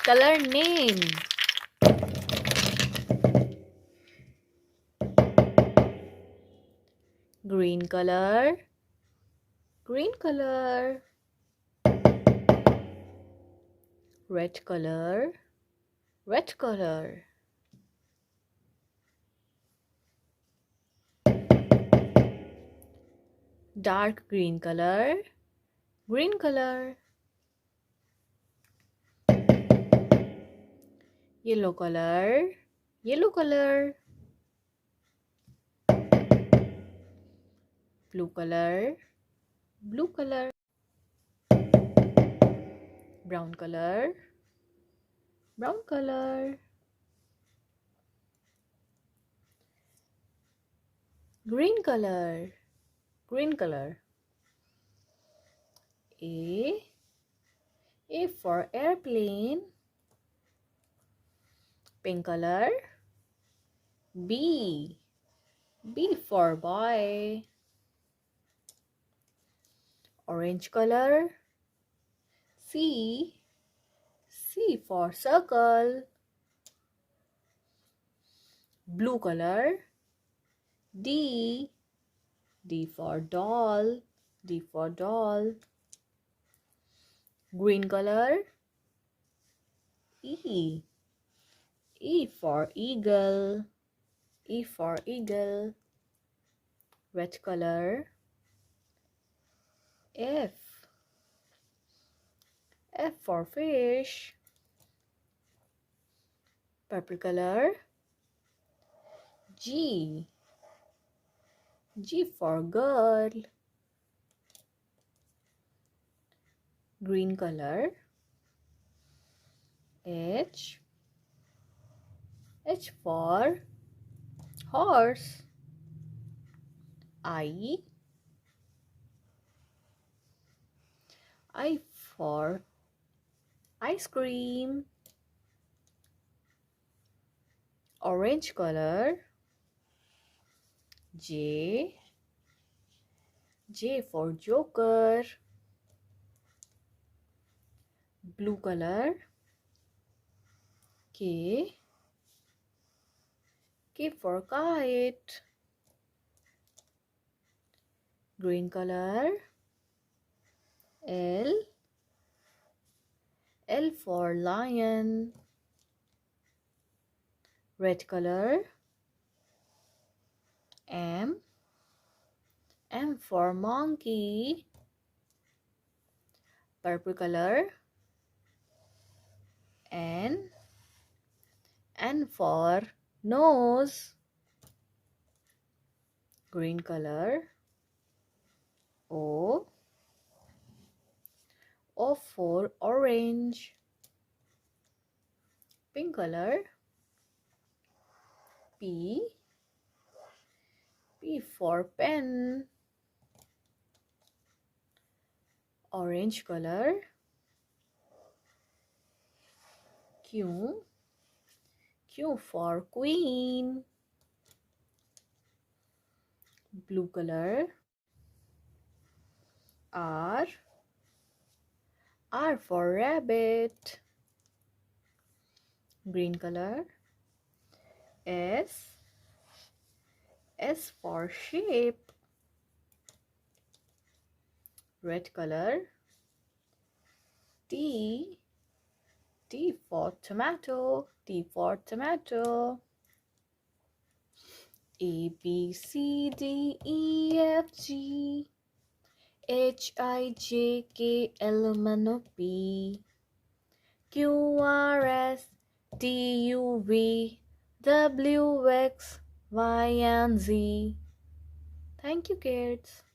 Color name. Green color. Green color. Red color. Red color. Dark green color. Green color. Yellow color. Yellow color. Blue color. Blue color. Brown color. Brown color. Green color. Green color. A for airplane. Pink color. B for boy. Orange color. C for circle. Blue color. D for doll. D for doll. Green color. E for eagle. E for eagle. Red color. F for fish. Purple color. G for girl. Green color. H for horse. I for ice cream. Orange color. J for joker. Blue color. K for kite. Green color. L for lion. Red color. M for monkey. Purple color. N for nose. Green color. O for orange. Pink color. P for pen. Orange color. Q for queen. Blue color. R for rabbit. Green color. S for sheep. Red color. T for tomato. T for tomato. A B C D E F G H I J K L M N O P Q R S T U V W X Y and Z. Thank you, kids.